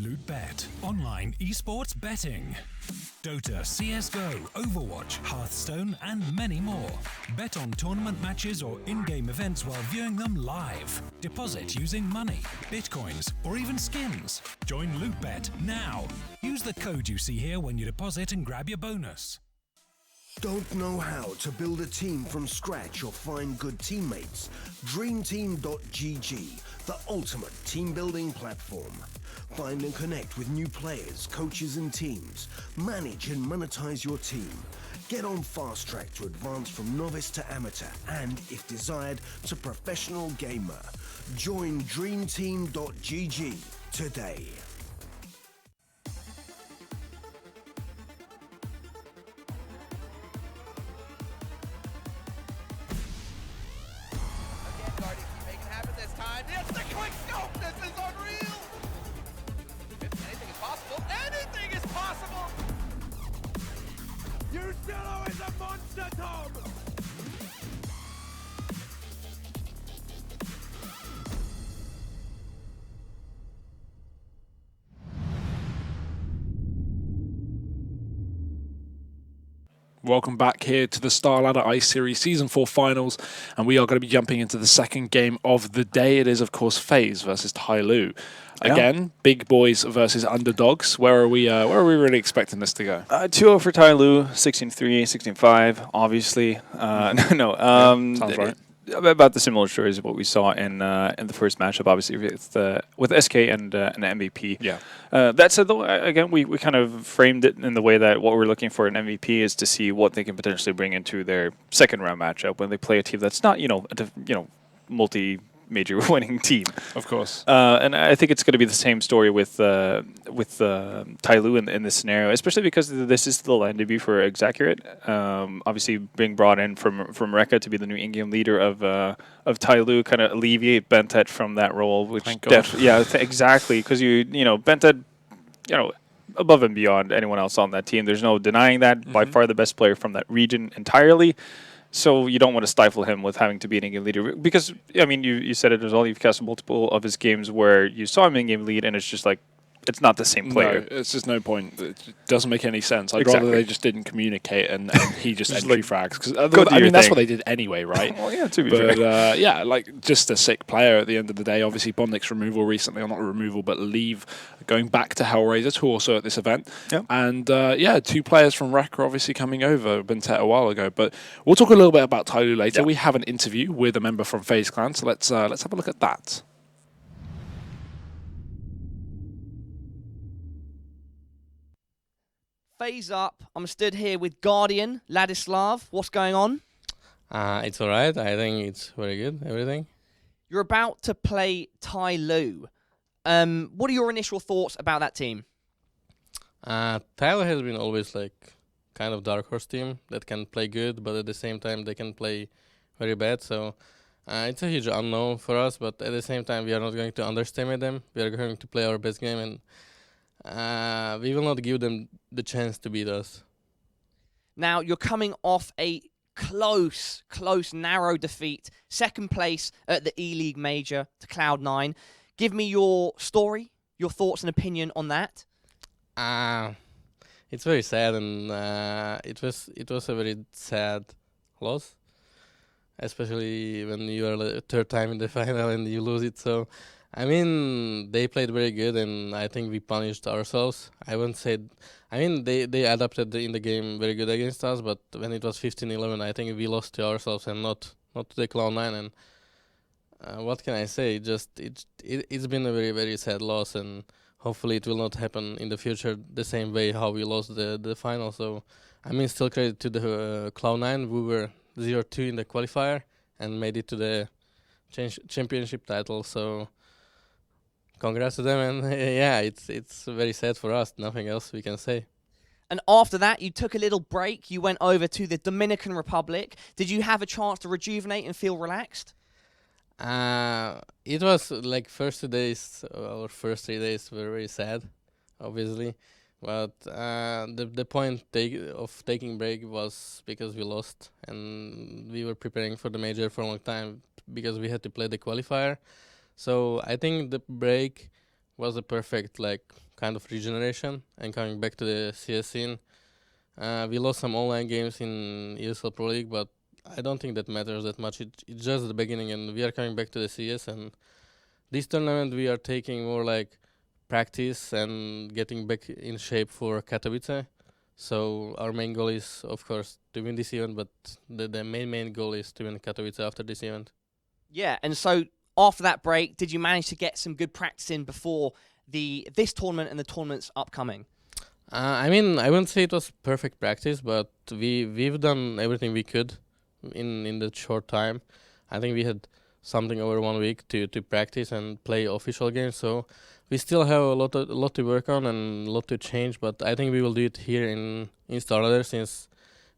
LootBet, online esports betting. Dota, CSGO, Overwatch, Hearthstone, and many more. Bet on tournament matches or in-game events while viewing them live. Deposit using money, bitcoins, or even skins. Join LootBet now. Use the code you see here when you deposit and grab your bonus. Don't know how to build a team from scratch or find good teammates? DreamTeam.gg, the ultimate team building platform. Find and connect with new players, coaches and teams. Manage and monetize your team. Get on fast track to advance from novice to amateur and, if desired, to professional gamer. Join DreamTeam.gg today. Welcome back here to the Star Ladder Ice Series Season 4 Finals, and we are going to be jumping into the second game of the day. It is, of course, FaZe versus TyLoo. Again, big boys versus underdogs. Where are we really expecting this to go? 2-0 for TyLoo, 16-3, 16-5, obviously. Sounds right. About the similar stories of what we saw in the first matchup, obviously with SK and MVP. Yeah. That said, though, again, we kind of framed it in the way that what we're looking for in MVP is to see what they can potentially bring into their second round matchup when they play a team that's not multi-major winning team. Of course. And I think it's going to be the same story with TyLoo in this scenario, especially because this is the land debut for Exaccurate. Obviously, being brought in from Rekka to be the new in-game leader of TyLoo, kind of alleviate Bentet from that role. Which exactly, because Bentet, above and beyond anyone else on that team. There's no denying that. By far the best player from that region entirely. So you don't want to stifle him with having to be an in-game leader. Because, I mean, you said it as well. You've cast multiple of his games where you saw him in-game lead, and it's just like, it's not the same player. No, it's just no point. It doesn't make any sense. I'd rather they just didn't communicate and he just entry frags. Because that's what they did anyway, right? Well, yeah, to be fair. Just a sick player at the end of the day. Obviously, bondik's removal recently, or not removal, but leave, going back to Hellraisers, who are also at this event. Yep. And, two players from Rekka obviously coming over, Bentet a while ago. But we'll talk a little bit about TyLoo later. Yeah. We have an interview with a member from FaZe Clan, so let's have a look at that. FaZe up. I'm stood here with Guardian, Ladislav. What's going on? It's alright. I think it's very good, everything. You're about to play TyLoo. What are your initial thoughts about that team? TyLoo has been always like kind of dark horse team that can play good, but at the same time they can play very bad. So it's a huge unknown for us, but at the same time we are not going to underestimate them. We are going to play our best game, and we will not give them the chance to beat us. Now, you're coming off a close, narrow defeat. Second place at the E-League Major to Cloud9. Give me your story, your thoughts and opinion on that. It's very sad, and it was a very sad loss, especially when you are the third time in the final and you lose it. So I mean, they played very good, and I think we punished ourselves. I wouldn't say. I mean, they adapted in the game very good against us, but when it was 15-11, I think we lost to ourselves and not to the Cloud9. And what can I say? It's been a very very sad loss, and hopefully it will not happen in the future the same way how we lost the final. So, I mean, still credit to the Cloud9. We were 0-2 in the qualifier and made it to the championship title. So. Congrats to them, and yeah, it's very sad for us. Nothing else we can say. And after that, you took a little break. You went over to the Dominican Republic. Did you have a chance to rejuvenate and feel relaxed? It was like first 2 days, or first 3 days were very sad, obviously. But the point of taking break was because we lost, and we were preparing for the major for a long time because we had to play the qualifier. So I think the break was a perfect kind of regeneration and coming back to the CS scene. We lost some online games in ESL Pro League, but I don't think that matters that much. It's just the beginning, and we are coming back to the CS. And this tournament we are taking more like practice and getting back in shape for Katowice. So our main goal is, of course, to win this event, but the main goal is to win Katowice after this event. Yeah, and so after that break, did you manage to get some good practice in before this tournament and the tournaments upcoming? I mean, I wouldn't say it was perfect practice, but we've done everything we could in the short time. I think we had something over 1 week to practice and play official games. So we still have a lot to work on and a lot to change. But I think we will do it here in StarLadder, since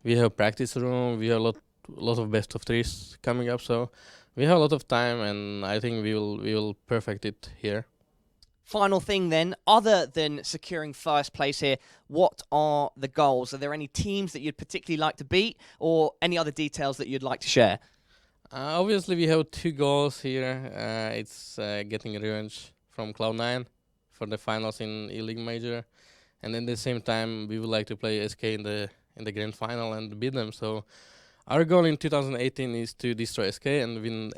we have practice room. We have a lot of best of threes coming up. So we have a lot of time, and I think we will perfect it here. Final thing then, other than securing first place here, what are the goals? Are there any teams that you'd particularly like to beat, or any other details that you'd like to share? Obviously, we have 2 goals here. It's getting revenge from Cloud9 for the finals in E-League Major, and at the same time, we would like to play SK in the grand final and beat them. So our goal in 2018 is to destroy SK and win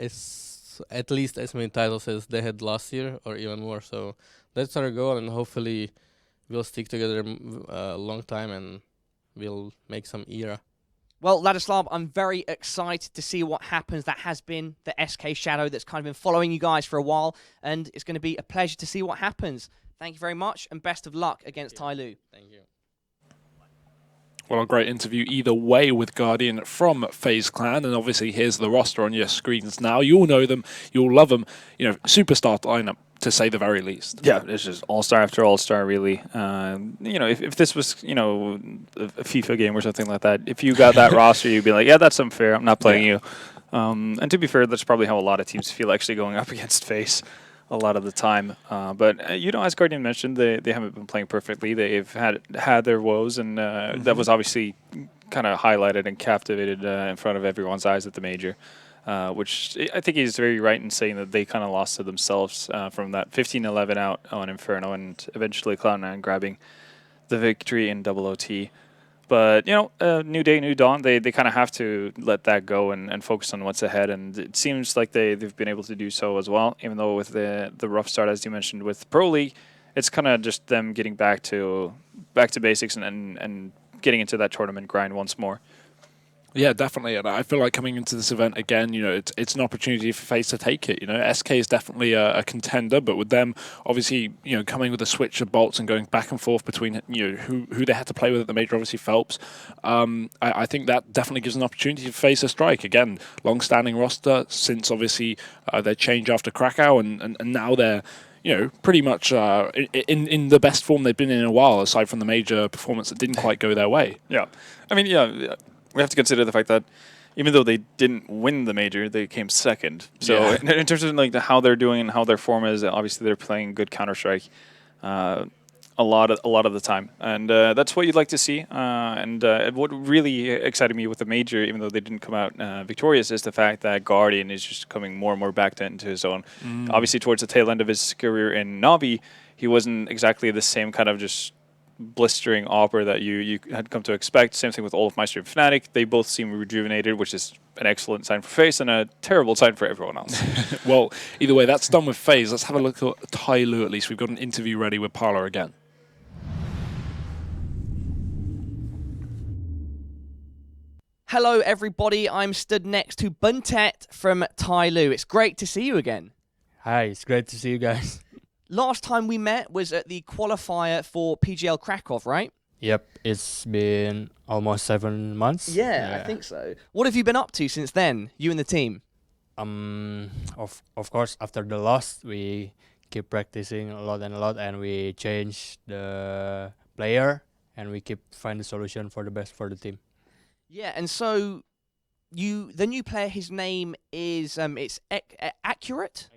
at least as many titles as they had last year, or even more. So that's our goal, and hopefully we'll stick together a long time and we'll make some era. Well, Ladislav, I'm very excited to see what happens. That has been the SK shadow that's kind of been following you guys for a while, and it's going to be a pleasure to see what happens. Thank you very much, and best of luck against TyLoo. Thank you. Well, a great interview either way with Guardian from FaZe Clan, and obviously here's the roster on your screens now. You'll know them, you'll love them. You know, superstar lineup, to say the very least. Yeah, it's just all-star after all-star, really. You know, if this was, you know, a FIFA game or something like that, if you got that roster, you'd be like, yeah, that's unfair, I'm not playing you. And to be fair, that's probably how a lot of teams feel actually going up against FaZe a lot of the time. But, you know, as Guardian mentioned, they haven't been playing perfectly. They've had their woes, and that was obviously kind of highlighted and captivated in front of everyone's eyes at the major. Which I think he's very right in saying that they kind of lost to themselves from that 15-11 out on Inferno, and eventually Cloud9 grabbing the victory in double OT. But, you know, new day, new dawn. They kind of have to let that go and focus on what's ahead. And it seems like they've been able to do so as well, even though with the rough start, as you mentioned, with Pro League, it's kind of just them getting back to basics and getting into that tournament grind once more. Yeah, definitely. And I feel like coming into this event again, you know, it's an opportunity for FaZe to take it. You know, SK is definitely a contender, but with them, obviously, you know, coming with a switch of bolts and going back and forth between, you know, who they had to play with at the major, obviously Phelps. I think that definitely gives an opportunity for FaZe to strike. Again, long-standing roster since obviously their change after Krakow, and now they're, you know, pretty much in the best form they've been in a while, aside from the major performance that didn't quite go their way. Yeah. I mean, yeah. We have to consider the fact that even though they didn't win the major, they came second. So Yeah. in terms of like how they're doing and how their form is, obviously they're playing good Counter-Strike a lot of the time, and that's what you'd like to see. And what really excited me with the major, even though they didn't come out victorious, is the fact that Guardian is just coming more and more back into his own. Obviously, towards the tail end of his career in Navi, he wasn't exactly the same kind of just blistering Opera that you had come to expect. Same thing with Olaf Meister and Fnatic. They both seem rejuvenated, which is an excellent sign for FaZe and a terrible sign for everyone else. Well, either way, that's done with FaZe. Let's have a look at TyLoo at least. We've got an interview ready with Parla again. Hello, everybody. I'm stood next to bondik from TyLoo. It's great to see you again. Hi, it's great to see you guys. Last time we met was at the qualifier for PGL Krakow, right? Yep, it's been almost 7 months. Yeah, I think so. What have you been up to since then, you and the team? Of course, after the loss, we keep practicing a lot, and we change the player, and we keep find the solution for the best for the team. Yeah, and so the new player, his name is it's Accurate.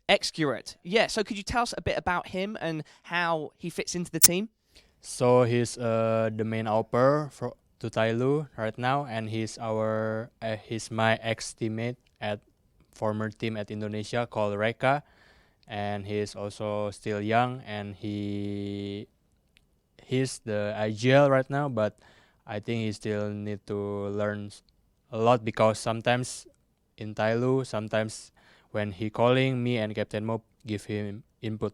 Excurate. Yeah, so could you tell us a bit about him and how he fits into the team? So he's the main AWPer to TyLoo right now, and he's my ex-teammate at former team at Indonesia called Reka, and he's also still young, and he's the IGL right now, but I think he still need to learn a lot because sometimes in TyLoo, sometimes when he calling, me and Captain Mob give him input.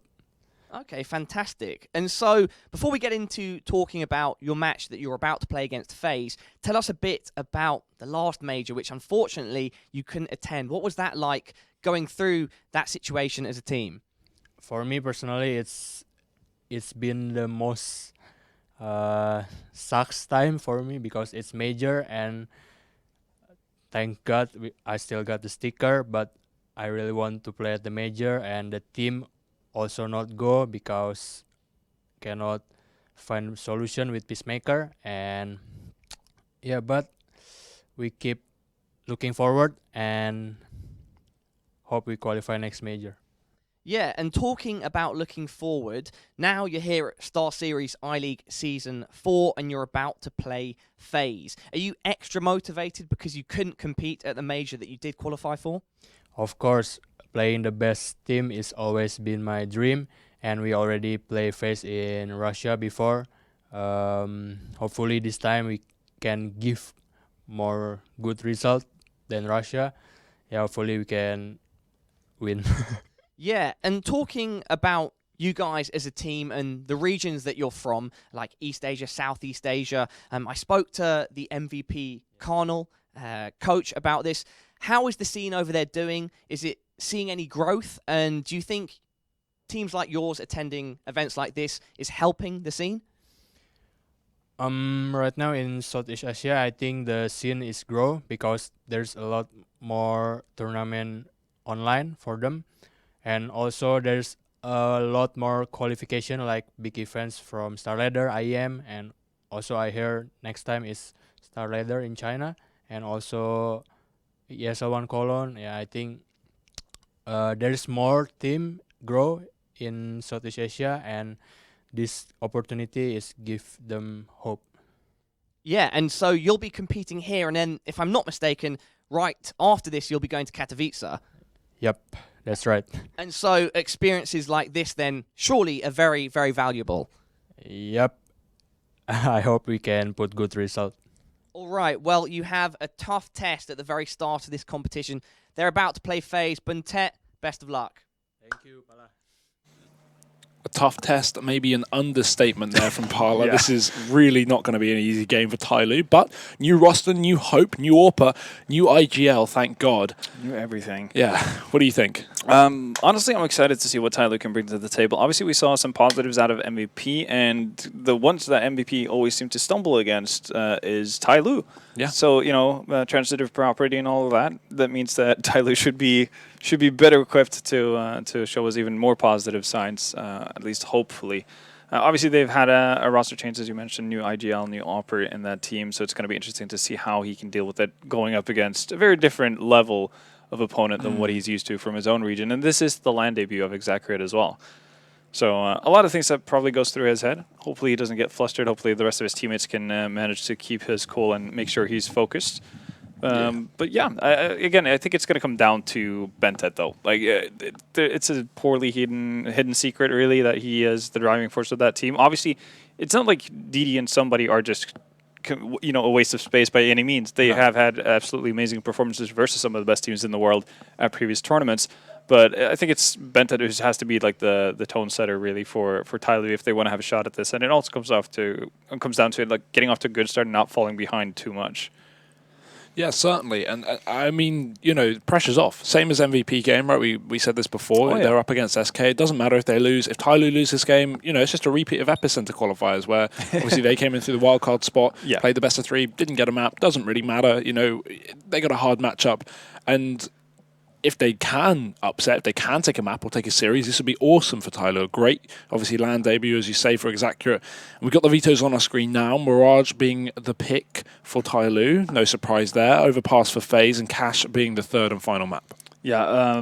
Okay, fantastic. And so, before we get into talking about your match that you're about to play against FaZe, tell us a bit about the last major, which unfortunately you couldn't attend. What was that like going through that situation as a team? For me personally, it's been the most sucks time for me because it's major, and thank God I still got the sticker, but I really want to play at the major, and the team also not go because cannot find solution with Peacemaker, and yeah, but we keep looking forward and hope we qualify next major. Yeah, and talking about looking forward, now you're here at StarSeries I-League Season 4 and you're about to play FaZe. Are you extra motivated because you couldn't compete at the major that you did qualify for? Of course, playing the best team is always been my dream, and we already play FaZe in Russia before. Hopefully this time we can give more good result than Russia. Yeah, hopefully we can win. Yeah, and talking about you guys as a team and the regions that you're from, like East Asia, Southeast Asia, I spoke to the MVP Carnal coach about this. How is the scene over there doing? Is it seeing any growth? And do you think teams like yours attending events like this is helping the scene? Right now in Southeast Asia, I think the scene is grow because there's a lot more tournament online for them. And also there's a lot more qualification like big events from StarLadder, IEM, and also I hear next time is StarLadder in China, and also ESL1 Cologne. Yeah, I think there's more team grow in Southeast Asia, and this opportunity is give them hope. Yeah, and so you'll be competing here, and then, if I'm not mistaken, right after this, you'll be going to Katowice. Yep, that's right. And so experiences like this then surely are very, very valuable. Yep. I hope we can put good result. All right, well, you have a tough test at the very start of this competition. They're about to play FaZe. bondik, best of luck. Thank you, Pala. A tough test, maybe an understatement there from Parla. Yeah. This is really not going to be an easy game for TyLoo, but new roster, new hope, new AWPer, new IGL, thank God. New everything. Yeah. What do you think? Honestly, I'm excited to see what TyLoo can bring to the table. Obviously, we saw some positives out of MVP, and the ones that MVP always seem to stumble against is TyLoo. Yeah. So, you know, transitive property and all of that, that means that TyLoo should be better equipped to show us even more positive signs, at least hopefully. Obviously, they've had a roster change, as you mentioned, new IGL, new AWPer in that team, so it's going to be interesting to see how he can deal with it going up against a very different level of opponent than what he's used to from his own region. And this is the LAN debut of Exacerit as well. So a lot of things that probably goes through his head. Hopefully he doesn't get flustered. Hopefully the rest of his teammates can manage to keep his cool and make sure he's focused. But yeah, again, I think it's going to come down to Bentet, though. Like, it's a poorly hidden secret, really, that he is the driving force of that team. Obviously, it's not like Didi and somebody are just, a waste of space by any means. They have had absolutely amazing performances versus some of the best teams in the world at previous tournaments. But I think it's Bentet who has to be like the tone setter, really, for TyLoo if they want to have a shot at this. And it also comes down to like getting off to a good start and not falling behind too much. Yeah, certainly. And I mean, pressure's off. Same as MVP game, right? We said this before. They're up against SK. It doesn't matter if they lose. If TyLoo lose this game, it's just a repeat of Epicenter qualifiers where obviously they came in through the wildcard spot, played the best of 3, didn't get a map. Doesn't really matter. They got a hard matchup. And if they can upset, if they can take a map or take a series, this would be awesome for TyLoo. Great, obviously, land debut, as you say, for Exacurate. And we've got the vetoes on our screen now. Mirage being the pick for TyLoo. No surprise there. Overpass for FaZe and Cash being the third and final map. Yeah,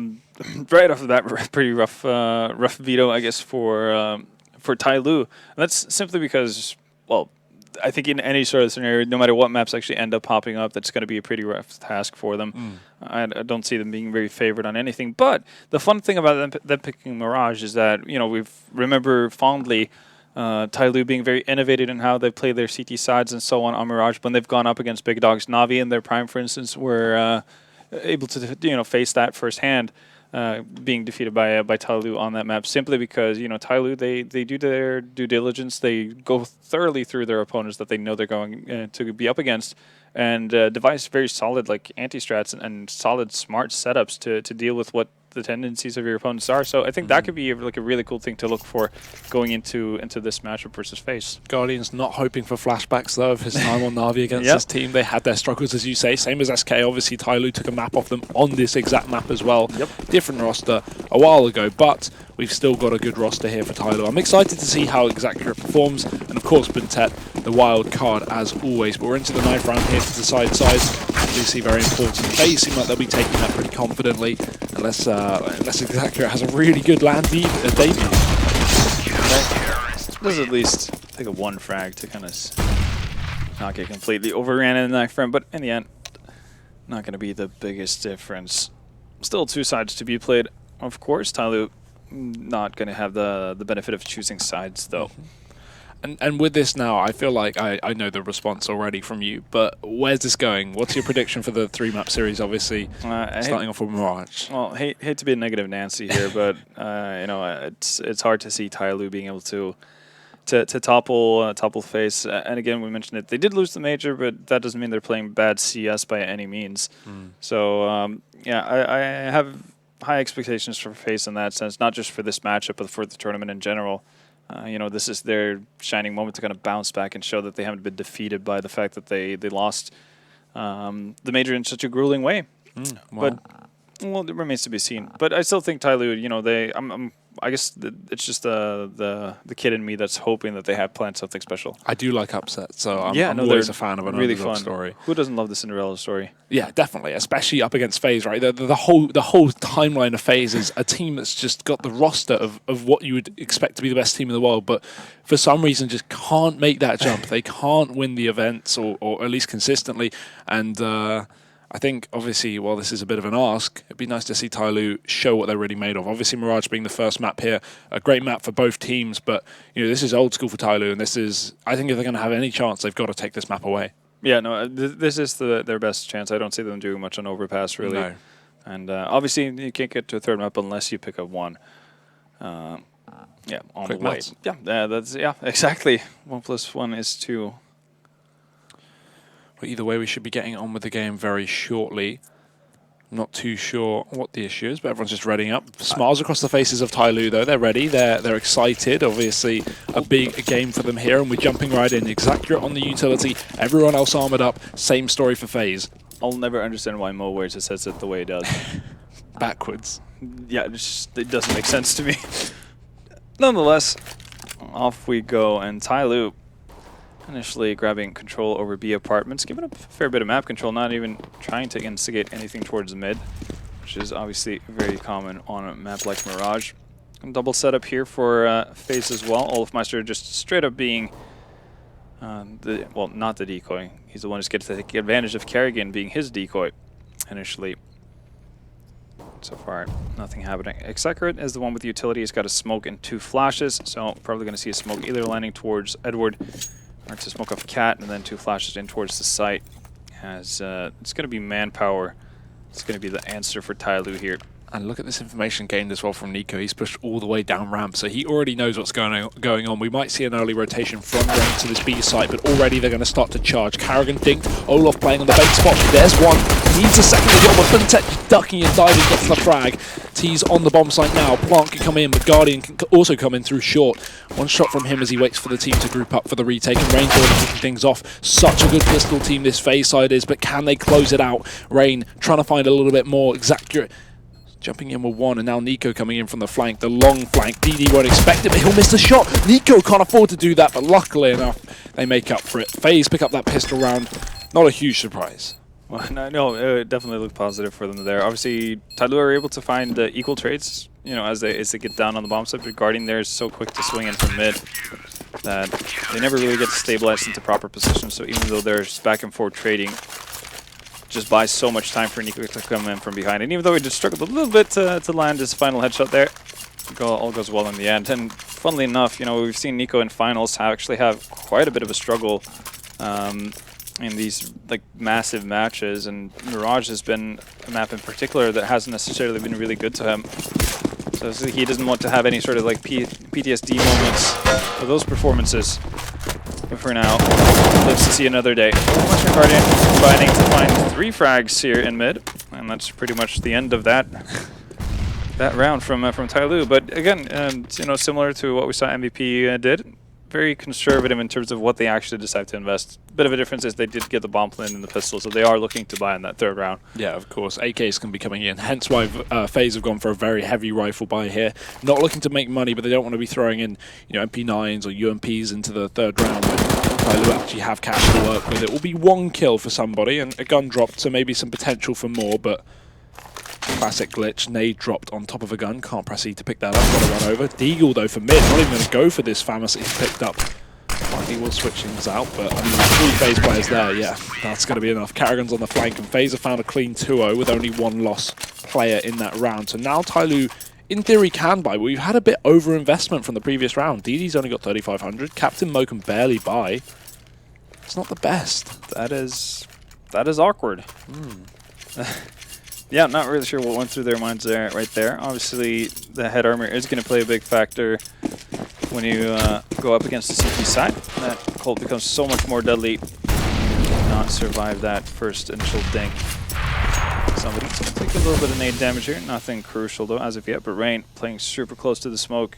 right off the bat, pretty rough veto, I guess, for TyLoo. And that's simply because, well, I think in any sort of scenario, no matter what maps actually end up popping up, that's going to be a pretty rough task for them. I don't see them being very favored on anything. But the fun thing about them picking Mirage is that, we remember fondly TyLoo being very innovative in how they play their CT sides and so on Mirage. When they've gone up against big dogs, Navi in their prime, for instance, were able to face that firsthand. Being defeated by TyLoo on that map simply because TyLoo they do their due diligence. They go thoroughly through their opponents that they know they're going to be up against, and devise very solid anti-strats and solid smart setups to deal with what the tendencies of your opponents are. So I think that could be a really cool thing to look for going into this matchup versus FaZe. Guardians not hoping for flashbacks though of his time on Navi against this team. They had their struggles, as you say, same as SK. Obviously TyLoo took a map off them on this exact map as well. Different roster a while ago, but we've still got a good roster here for TyLoo. I'm excited to see how Exacurate performs, and of course Bentet, the wild card as always. But we're into the 9th round here to decide sides. Do see very important. FaZe seem like they'll be taking that pretty confidently, unless Exacurate has a really good land debut. There's at least take a 1 frag to kind of not get completely overran in the 9th round, but in the end, not going to be the biggest difference. Still 2 sides to be played, of course. TyLoo not going to have the benefit of choosing sides, though. And with this now, I feel like I know the response already from you, but where's this going? What's your prediction for the 3-map series, obviously, starting off with Mirage? Well, hate to be a negative Nancy here, but it's hard to see TyLoo being able to topple FaZe. And again, we mentioned it. They did lose the major, but that doesn't mean they're playing bad CS by any means. So, I have high expectations for FaZe in that sense, not just for this matchup, but for the tournament in general. This is their shining moment to kind of bounce back and show that they haven't been defeated by the fact that they lost the major in such a grueling way. But it remains to be seen. But I still think TyLoo, I guess it's just the kid in me that's hoping that they have planned something special. I do like upsets, so I'm always a fan of an really underdog fun story. Who doesn't love the Cinderella story? Yeah, definitely, especially up against FaZe, right? The whole timeline of FaZe is a team that's just got the roster of what you would expect to be the best team in the world, but for some reason just can't make that jump. They can't win the events, or at least consistently, and I think, obviously, while this is a bit of an ask, it'd be nice to see TyLoo show what they're really made of. Obviously, Mirage being the first map here, a great map for both teams, but this is old school for TyLoo, and this is, I think if they're going to have any chance, they've got to take this map away. Yeah, no, this is their best chance. I don't see them doing much on Overpass, really. No. And obviously, you can't get to a 3rd map unless you pick up 1. On Quick the way. maths. Yeah, exactly. 1 + 1 is 2. But either way, we should be getting on with the game very shortly. I'm not too sure what the issue is, but everyone's just readying up. Smiles across the faces of TyLoo, though. They're ready. They're excited. Obviously, a big game for them here, and we're jumping right in. Exacurate on the utility. Everyone else armored up. Same story for FaZe. I'll never understand why Mo wears his headset the way he does. Backwards. Yeah, it doesn't make sense to me. Nonetheless, off we go, and TyLoo initially grabbing control over B apartments, giving up a fair bit of map control, not even trying to instigate anything towards mid, which is obviously very common on a map like Mirage. And double setup here for FaZe as well. Olafmeister just straight up being Well, not the decoy. He's the one who's going to take advantage of Kerrigan being his decoy initially. So far, nothing happening. Execrate is the one with the utility. He's got a smoke and 2 flashes, so probably going to see a smoke either landing towards Edward or to smoke off Cat, and then 2 flashes in towards the site. As it's going to be manpower. It's going to be the answer for TyLoo here. And look at this information gained as well from Nico. He's pushed all the way down ramp, so he already knows what's going on. We might see an early rotation from range to this B site, but already they're going to start to charge. Kerrigan dinked, Olaf playing on the bait spot. There's one. Needs a second as well, but Buntet ducking and diving gets the frag. T's on the bomb site now. Plant can come in, but Guardian can also come in through short. One shot from him as he waits for the team to group up for the retake, and Rain already kicking things off. Such a good pistol team this FaZe side is, but can they close it out? Rain trying to find a little bit more exact. Jumping in with one, and now Nico coming in from the flank, the long flank. DD won't expect it, but he'll miss the shot. Nico can't afford to do that, but luckily enough, they make up for it. FaZe pick up that pistol round. Not a huge surprise. Well, no, it definitely looked positive for them there. Obviously, TyLoo are able to find equal trades, you know, as they get down on the bomb site, but Guardian there is so quick to swing in from mid that they never really get stabilized into proper position. So even though there's back and forth trading, just buys so much time for Nico to come in from behind. And even though he just struggled a little bit to land his final headshot there, all goes well in the end. And funnily enough, you know, we've seen Nico in finals actually have quite a bit of a struggle in these like massive matches. And Mirage has been a map in particular that hasn't necessarily been really good to him. So he doesn't want to have any sort of like PTSD moments for those performances. But for now, lives to see another day. Western Guardian combining to find 3 frags here in mid, and that's pretty much the end of that round from TyLoo. But again, you know, similar to what we saw MVP did, very conservative in terms of what they actually decide to invest. Bit of a difference is they did get the bomb plan and the pistol, so they are looking to buy in that 3rd round. Yeah, of course. AKs can be coming in, hence why FaZe have gone for a very heavy rifle buy here. Not looking to make money, but they don't want to be throwing in, you know, MP9s or UMPs into the 3rd round. TyLoo actually have cash to work with. It will be 1 kill for somebody and a gun dropped, so maybe some potential for more, but classic glitch. Nade dropped on top of a gun. Can't press E to pick that up. Got to run over. Deagle, though, for mid. Not even going to go for this Famous that he's picked up. He will switch things out, but I mean, 3 FaZe players there, yeah, that's going to be enough. Kerrigan's on the flank, and FaZe have found a clean 2-0 with only 1 loss player in that round. So now TyLoo, in theory, can buy, but we've had a bit over-investment from the previous round. DD's only got 3,500. Captain Mo can barely buy. It's not the best. That is awkward. Yeah, not really sure what went through their minds there, right there. Obviously, the head armor is going to play a big factor when you go up against the CP side. That Colt becomes so much more deadly. You not survive that first initial dink. Somebody's going to take a little bit of nade damage here. Nothing crucial, though, as of yet. But Rain playing super close to the smoke.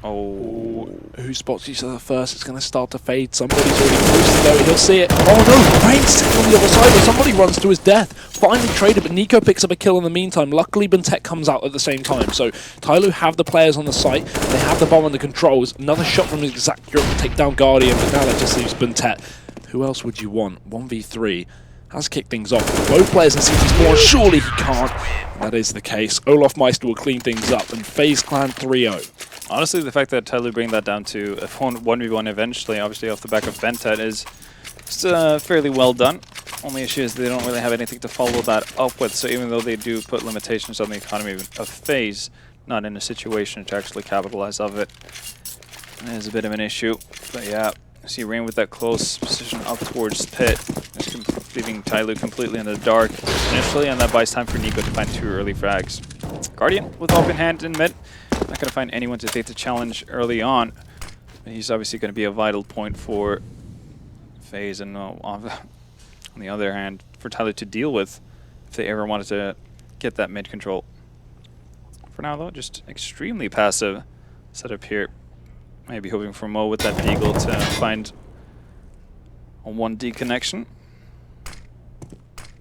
Oh, who spots each other first? It's going to start to fade. Somebody's already close to go. He'll see it. Oh no, Rain's sitting on the other side, but somebody runs to his death. Finally traded, but Nico picks up a kill in the meantime. Luckily, Buntet comes out at the same time. So TyLoo have the players on the site. They have the bomb under controls. Another shot from his exact Europe to take down Guardian, but now that just leaves Buntet. Who else would you want? 1v3. Has kicked things off. Both players in CT spawn. Surely he can't. And that is the case. Olaf Meister will clean things up, and FaZe Clan 3-0. Honestly, the fact that TyLoo bring that down to a 1v1 eventually, obviously off the back of Bentet, is fairly well done. Only issue is they don't really have anything to follow that up with, so even though they do put limitations on the economy of FaZe, not in a situation to actually capitalize of it. It is a bit of an issue, but yeah, see Rain with that close position up towards Pit, just leaving TyLoo completely in the dark initially, and that buys time for Nico to find 2 early frags. Guardian with open hand in mid. Not going to find anyone to take the challenge early on. But he's obviously going to be a vital point for FaZe, and on the other hand, for TyLoo to deal with if they ever wanted to get that mid control. For now, though, just extremely passive setup here. Maybe hoping for Mo with that Deagle to find a 1D connection.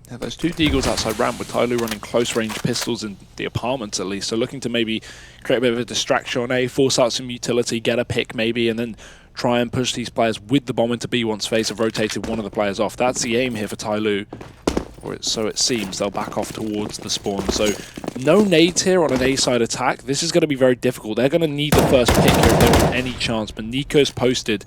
Yeah, those 2 Deagles outside ramp with TyLoo running close range pistols in the apartments at least. So looking to maybe create a bit of a distraction on A, force out some utility, get a pick maybe, and then try and push these players with the bomb into B once FaZe have rotated one of the players off. That's the aim here for TyLoo. Or so it seems. They'll back off towards the spawn. So no nades here on an A-side attack. This is going to be very difficult. They're going to need the first pick here if they want any chance. But Nico's posted.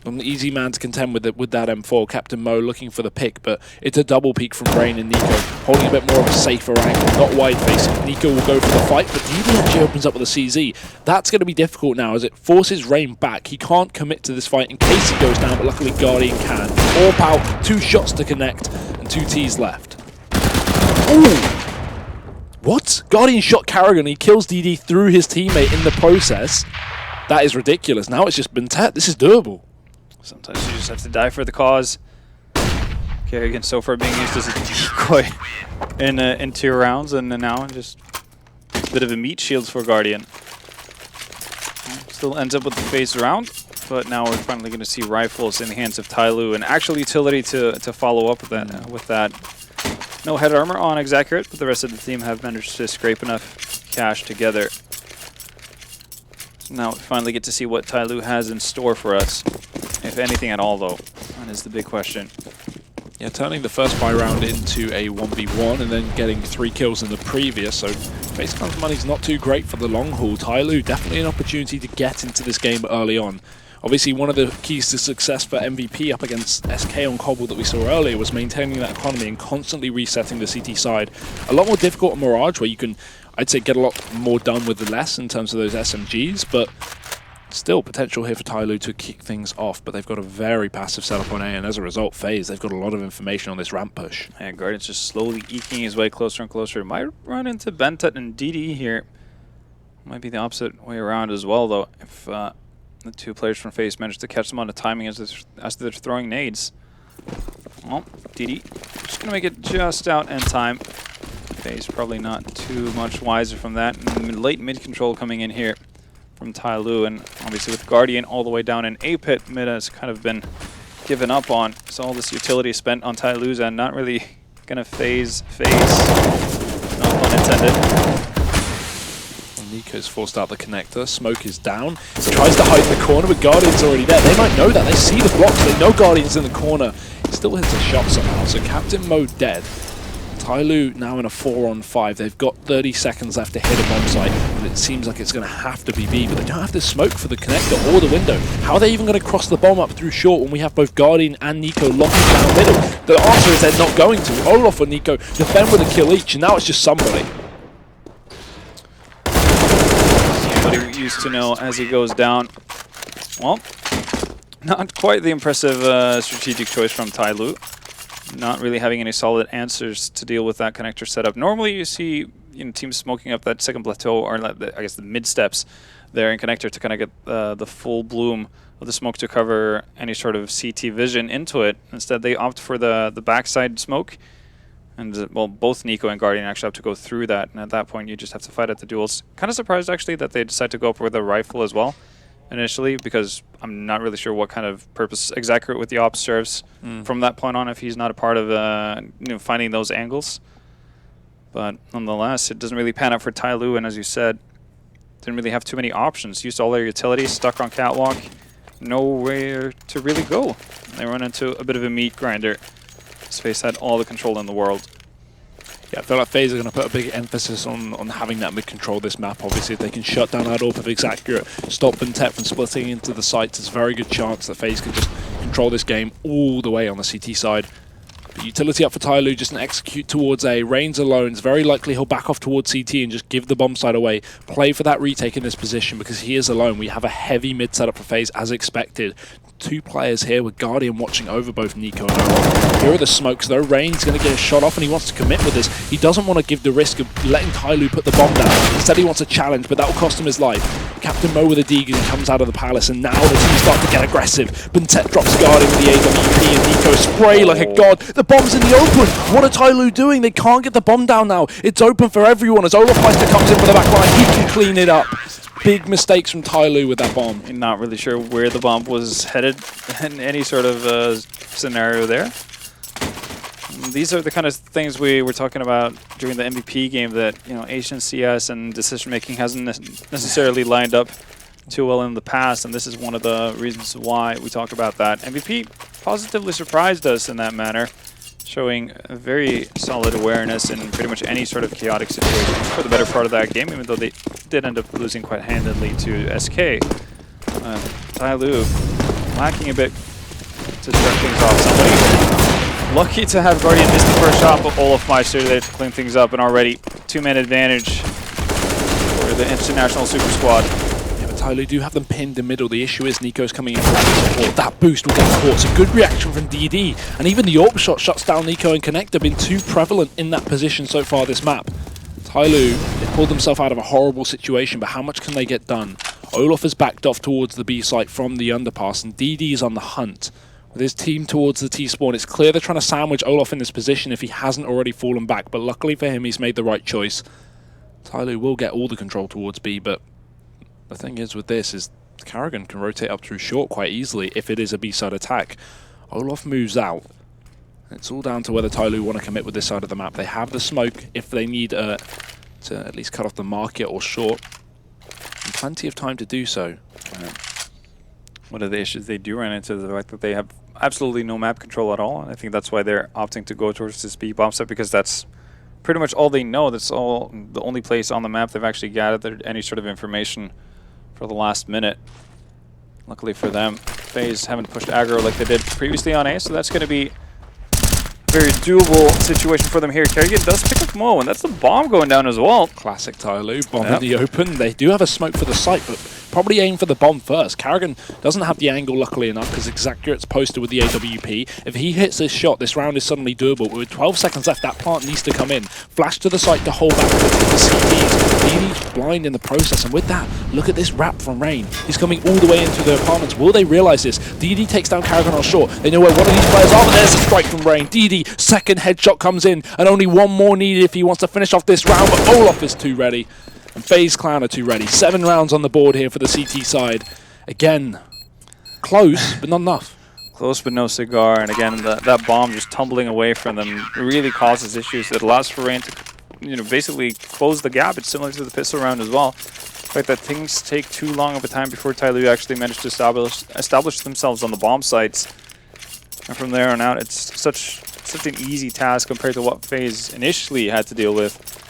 An easy man to contend with with that M4. Captain Mo looking for the pick, but it's a double peek from Rain and Nico, holding a bit more of a safer angle, not wide facing. Nico will go for the fight, but DD actually opens up with a CZ. That's going to be difficult now as it forces Rain back. He can't commit to this fight in case he goes down, but luckily Guardian can. Orp out, 2 shots to connect, and 2 Ts left. Ooh! What? Guardian shot Karrigan, he kills DD through his teammate in the process. That is ridiculous. Now it's just Bentet. This is doable. Sometimes you just have to die for the cause. Karrigan so far being used as a decoy in 2 rounds, and now just a bit of a meat shield for Guardian. Still ends up with the FaZe round, but now we're finally going to see rifles in the hands of TyLoo, and actual utility to follow up with that. No head armor on Exacurate, but the rest of the team have managed to scrape enough cash together. So now we finally get to see what TyLoo has in store for us. If anything at all, though. That is the big question. Yeah, turning the first buy round into a 1v1 and then getting 3 kills in the previous, so FaZe Clan's money's not too great for the long haul. TyLoo, definitely an opportunity to get into this game early on. Obviously, one of the keys to success for MVP up against SK on Cobble that we saw earlier was maintaining that economy and constantly resetting the CT side. A lot more difficult on Mirage, where you can, I'd say, get a lot more done with the less in terms of those SMGs, but still potential here for TyLoo to kick things off, but they've got a very passive setup on A, and as a result, FaZe, they've got a lot of information on this ramp push. And Guardian's just slowly eking his way closer and closer. Might run into Bentet and DD here. Might be the opposite way around as well, though, if the 2 players from FaZe manage to catch them on the timing as they're throwing nades. Well, DD just going to make it just out in time. FaZe probably not too much wiser from that. And late mid-control coming in here from TyLoo, and obviously with Guardian all the way down in A pit, mid has kind of been given up on. So all this utility spent on TyLoo's end, not really gonna phase, not pun intended. Nico's forced out the connector, smoke is down, he tries to hide in the corner, but Guardian's already there. They might know that, they see the blocks, they know Guardian's in the corner. He still hits a shot somehow, so Captain Mo dead. TyLoo now in a 4-on-5. They've got 30 seconds left to hit a bomb site, and it seems like it's going to have to be B, but they don't have the smoke for the connector or the window. How are they even going to cross the bomb up through short when we have both Guardian and Nico locking down middle? The answer is they're not going to. Olaf or Nico defend with a kill each, and now it's just somebody. Somebody used to know as he goes down. Well, not quite the impressive strategic choice from TyLoo. Not really having any solid answers to deal with that connector setup. Normally you see teams smoking up that second plateau, or I guess the mid steps there in connector to kind of get the full bloom of the smoke to cover any sort of CT vision into it. Instead they opt for the backside smoke, and well, both Nico and Guardian actually have to go through that, and at that point you just have to fight at the duels. Kind of surprised actually that they decided to go up with a rifle as well initially, because I'm not really sure what kind of purpose Exacurate with the ops serves from that point on if he's not a part of finding those angles. But nonetheless, it doesn't really pan out for TyLoo, and as you said, didn't really have too many options. Used all their utilities, stuck on catwalk, nowhere to really go. They run into a bit of a meat grinder. FaZe had all the control in the world. Yeah, I feel like FaZe are going to put a big emphasis on having that mid-control this map. Obviously, if they can shut down that AWP of Exacurate, stop Bentet from splitting into the sites, there's a very good chance that FaZe can just control this game all the way on the CT side. But utility up for TyLoo, just an execute towards A. Rain's alone. It's very likely he'll back off towards CT and just give the bomb side away. Play for that retake in this position because he is alone. We have a heavy mid setup for FaZe as expected. 2 players here with Guardian watching over both Nico and Olaf. Here are the smokes though. Rain's going to get a shot off and he wants to commit with this. He doesn't want to give the risk of letting TyLoo put the bomb down. Instead he wants a challenge, but that will cost him his life. Captain Mo with a Deegan comes out of the palace, and now the team start to get aggressive. Bentet drops Guardian with the AWP and Nico spray like a god. The bomb's in the open. What are TyLoo doing? They can't get the bomb down now. It's open for everyone as Olaf Meister comes in for the back line. He can clean it up. Big mistakes from TyLoo with that bomb. I'm not really sure where the bomb was headed in any sort of scenario there. These are the kind of things we were talking about during the MVP game that, Asian CS and decision making hasn't necessarily lined up too well in the past, and this is one of the reasons why we talk about that. MVP positively surprised us in that manner, showing a very solid awareness in pretty much any sort of chaotic situation for the better part of that game, even though they did end up losing quite handedly to SK. TyLoo lacking a bit to start things off. Somebody lucky to have Guardian miss the first shot, but Olofmeister there to clean things up, and already 2-man advantage for the International Super Squad. Yeah, but TyLoo do have them pinned in middle. The issue is Nico's coming in for support. That boost will get caught. It's a good reaction from DD, and even the AWP shot shuts down Nico and Connect. Have been too prevalent in that position so far this map. TyLoo, they pulled themselves out of a horrible situation, but how much can they get done? Olof has backed off towards the B site from the underpass, and DD is on the hunt. With his team towards the T-spawn, it's clear they're trying to sandwich Olof in this position if he hasn't already fallen back, but luckily for him, he's made the right choice. TyLoo will get all the control towards B, but the thing is with this is Karrigan can rotate up through short quite easily if it is a B-side attack. Olof moves out. It's all down to whether TyLoo want to commit with this side of the map. They have the smoke if they need to at least cut off the market or short. And plenty of time to do so. One of the issues they do run into is the fact that they have absolutely no map control at all. And I think that's why they're opting to go towards this B bomb set, because that's pretty much all they know. That's all the only place on the map they've actually gathered any sort of information for the last minute. Luckily for them, FaZe haven't pushed aggro like they did previously on A, so that's going to be very doable situation for them here. Karrigan does pick up Mo, and that's the bomb going down as well. Classic TyLoo, bomb in the open. They do have a smoke for the site, but probably aim for the bomb first. Karrigan doesn't have the angle, luckily enough, because Exaggerate's posted with the AWP. If he hits this shot, this round is suddenly doable. With 12 seconds left, that plant needs to come in. Flash to the site to hold back the CTs. DD's blind in the process, and with that, look at this wrap from Rain. He's coming all the way into the apartments. Will they realize this? DD takes down Karrigan on short. They know where one of these players are, but there's a strike from Rain. DD, second headshot comes in, and only one more needed if he wants to finish off this round, but Olof is too ready. And FaZe Clan are too ready. 7 rounds on the board here for the CT side. Again, close, but not enough. Close but no cigar, and again, that bomb just tumbling away from them really causes issues. It allows for Rain to, basically close the gap. It's similar to the pistol round as well. The fact that things take too long of a time before TyLoo actually managed to establish themselves on the bomb sites. And from there on out, it's such an easy task compared to what FaZe initially had to deal with.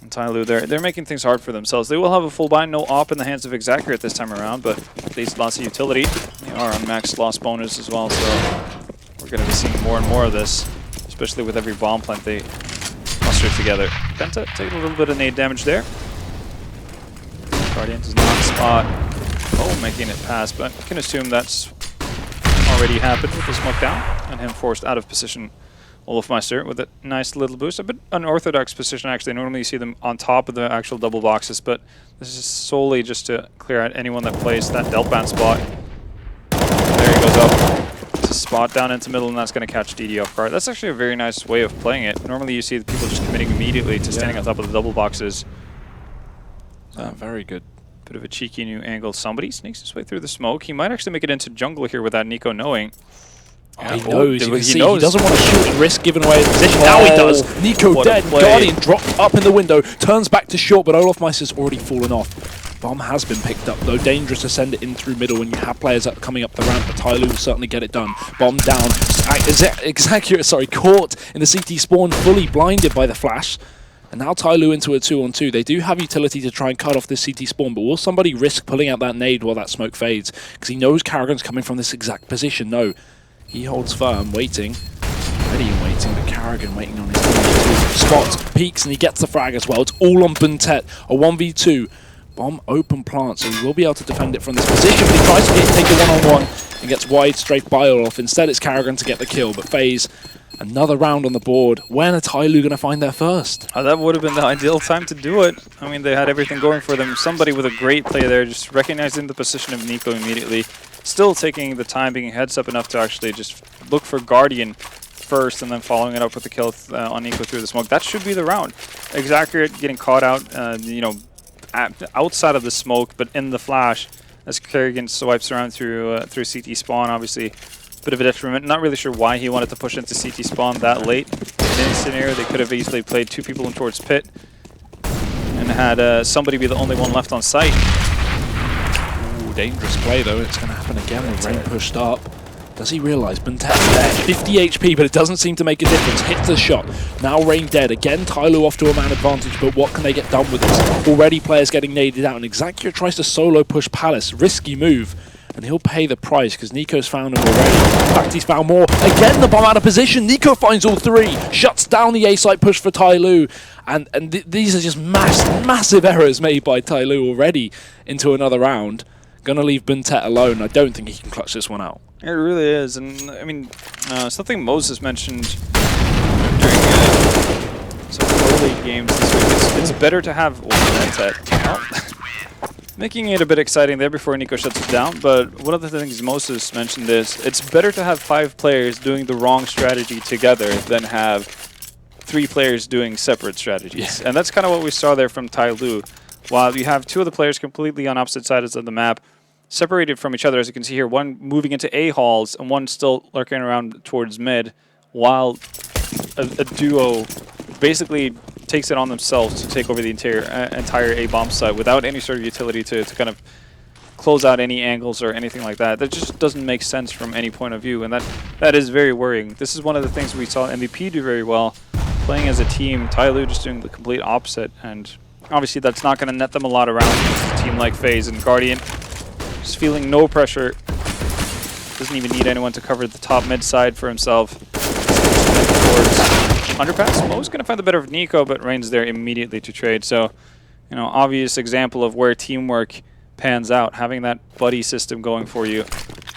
And TyLoo, they're making things hard for themselves. They will have a full bind, no op in the hands of Exaggerator this time around, but at least lots of utility. They are on max loss bonus as well, so we're going to be seeing more and more of this, especially with every bomb plant they muster together. Penta taking a little bit of nade damage there. Guardian does not spot. Oh, making it pass, but I can assume that's already happened with the smoke down and him forced out of position. Olofmeister with a nice little boost. A bit unorthodox position, actually. Normally you see them on top of the actual double boxes, but this is solely just to clear out anyone that plays that Deltban spot. There he goes up. It's a spot down into middle, and that's going to catch DD off guard. That's actually a very nice way of playing it. Normally you see the people just committing immediately to standing on top of the double boxes. Very good. Bit of a cheeky new angle. Somebody sneaks his way through the smoke. He might actually make it into jungle here without Nico knowing. He knows. You can see he doesn't want to shoot and risk giving away his position. Now he does. Nico dead. Guardian dropped up in the window. Turns back to short, but Olofmeister's already fallen off. Bomb has been picked up, though. Dangerous to send it in through middle when you have players that are coming up the ramp, but TyLoo will certainly get it done. Bomb down. Exaggerator, caught in the CT spawn, fully blinded by the flash. And now TyLoo into a 2-on-2. They do have utility to try and cut off this CT spawn, but will somebody risk pulling out that nade while that smoke fades? Because he knows Karrigan's coming from this exact position. No. He holds firm, waiting. Ready and waiting, but Karrigan waiting on his team. Spots, peeks, and he gets the frag as well. It's all on Buntet. A 1v2. Bomb open plant, so he will be able to defend it from this position, but he tries to take a one-on-one and gets wide straight by Olof. Instead, it's Karrigan to get the kill, but FaZe, another round on the board. When are TyLoo going to find their first? That would have been the ideal time to do it. I mean, they had everything going for them. Somebody with a great play there, just recognizing the position of Nico immediately. Still taking the time, being heads up enough to actually just look for Guardian first and then following it up with the kill on Nico through the smoke. That should be the round. Exaggerator getting caught out, outside of the smoke, but in the flash as Karrigan swipes around through CT spawn. Obviously, a bit of a detriment. Not really sure why he wanted to push into CT spawn that late. In this scenario, they could have easily played 2 people in towards pit and had somebody be the only one left on site. Dangerous play though. It's going to happen again with Rain pushed up. Does he realize Buntet's there? 50 HP, but it doesn't seem to make a difference. Hits the shot. Now Rain dead. Again, TyLoo off to a man advantage, but what can they get done with this? Already players getting naded out, and Exaggerator tries to solo push Palace. Risky move. and he'll pay the price because Nico's found him already. In fact, he's found more. Again, the bomb out of position. Nico finds all three, shuts down the A site push for TyLoo, and these are just massive errors made by TyLoo already into another round. Gonna leave bondik alone. I don't think he can clutch this one out. It really is, and I mean, something Moses mentioned during some early games this week. It's better to have bondik. Making it a bit exciting there before Nico shuts it down, but one of the things Moses mentioned is it's better to have 5 players doing the wrong strategy together than have 3 players doing separate strategies. Yeah. And that's kind of what we saw there from TyLoo. While you have 2 of the players completely on opposite sides of the map, separated from each other, as you can see here, one moving into A halls and one still lurking around towards mid, while a duo basically takes it on themselves to take over the entire A bomb site without any sort of utility to kind of close out any angles or anything like that. That just doesn't make sense from any point of view, and that is very worrying. This is one of the things we saw MVP do very well, playing as a team. TyLoo just doing the complete opposite, and obviously that's not going to net them a lot around a team like FaZe, and Guardian just feeling no pressure. Doesn't even need anyone to cover the top mid side for himself. Towards underpass. Mo's going to find the better of Nico, but Rain's there immediately to trade. So, you know, obvious example of where teamwork pans out, having that buddy system going for you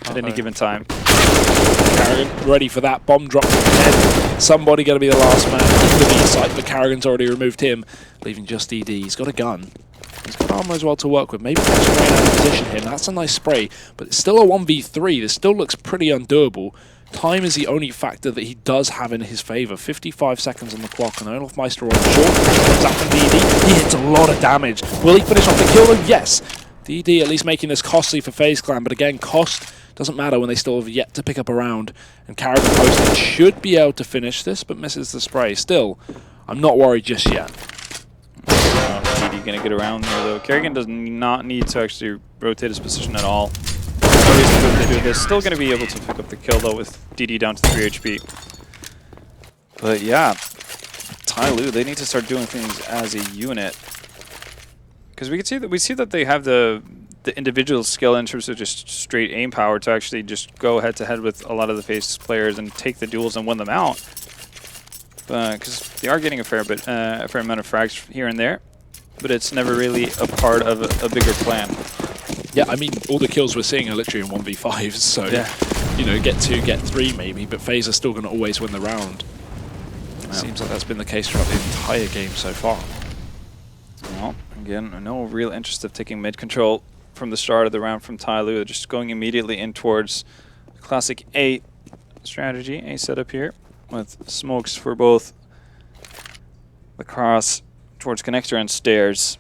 at any given time. Karrigan ready for that bomb drop from the head. Somebody going to be the last man in the B site, but Karrigan's already removed him, leaving just ED. He's got a gun. He's got armor as well to work with. Maybe catch Rain out of position here. That's a nice spray, but it's still a 1v3. This still looks pretty undoable. Time is the only factor that he does have in his favor. 55 seconds on the clock, and Olofmeister on short. Comes out from DD. He hits a lot of damage. Will he finish off the kill? Yes. DD at least making this costly for FaZe Clan, but again, cost doesn't matter when they still have yet to pick up a round. And Karrigan posted should be able to finish this, but misses the spray. Still, I'm not worried just yet. DD gonna get around there though. Karrigan does not need to actually rotate his position at all. No reason for him to do this. Still gonna be able to pick up the kill though with DD down to 3 HP. But yeah, TyLoo, they need to start doing things as a unit. Because we see that they have the individual skill in terms of just straight aim power to actually just go head to head with a lot of the FaZe players and take the duels and win them out. Because they are getting a fair amount of frags here and there, but it's never really a part of a bigger plan. Yeah, I mean, all the kills we're seeing are literally in 1v5s, so, yeah, you know, get 2, get 3 maybe, but FaZe are still going to always win the round. Yeah. Seems like that's been the case throughout the entire game so far. Well, again, no real interest of taking mid control from the start of the round from TyLoo. They're just going immediately in towards the classic A strategy, A setup here, with smokes for both the cross towards connector and stairs.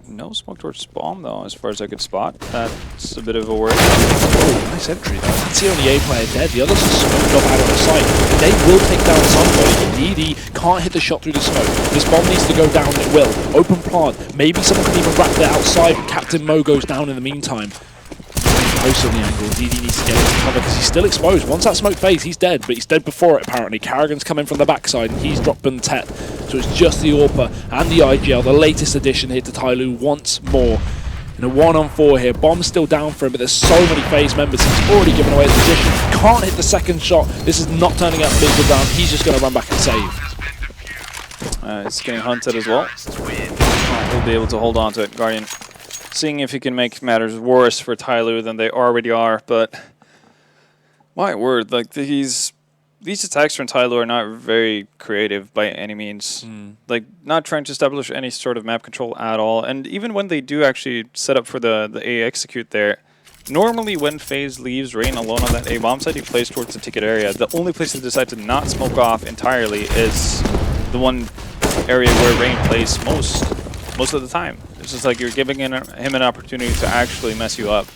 No smoke towards bomb though, as far as I could spot. That's a bit of a worry. Oh, nice entry though. That's the only A player dead. The others are smoked off out of the site. They will take down somebody, but DD can't hit the shot through the smoke. This bomb needs to go down, it will. Open plant. Maybe someone can even wrap that outside, but Captain Mo goes down in the meantime. Close on the angle. DD needs to get into cover because he's still exposed. Once that smoke fades, he's dead, but he's dead before it apparently. Karrigan's coming from the backside and he's dropped bondik. So it's just the AWPer and the IGL, the latest addition here to TyLoo once more. In a 1-on-4 here, Bomb's still down for him, but there's so many FaZe members. He's already given away his position. Can't hit the second shot. This is not turning out to be a good round. He's just going to run back and save. It's getting hunted as well. He'll be able to hold on to it. Guardian seeing if he can make matters worse for TyLoo than they already are, but my word, like these attacks from TyLoo are not very creative by any means. Like, not trying to establish any sort of map control at all. And even when they do actually set up for the A execute there, normally when FaZe leaves Rain alone on that A bomb site, he plays towards the ticket area. The only place they decide to not smoke off entirely is the one area where Rain plays most of the time. It's just like you're giving him an opportunity to actually mess you up.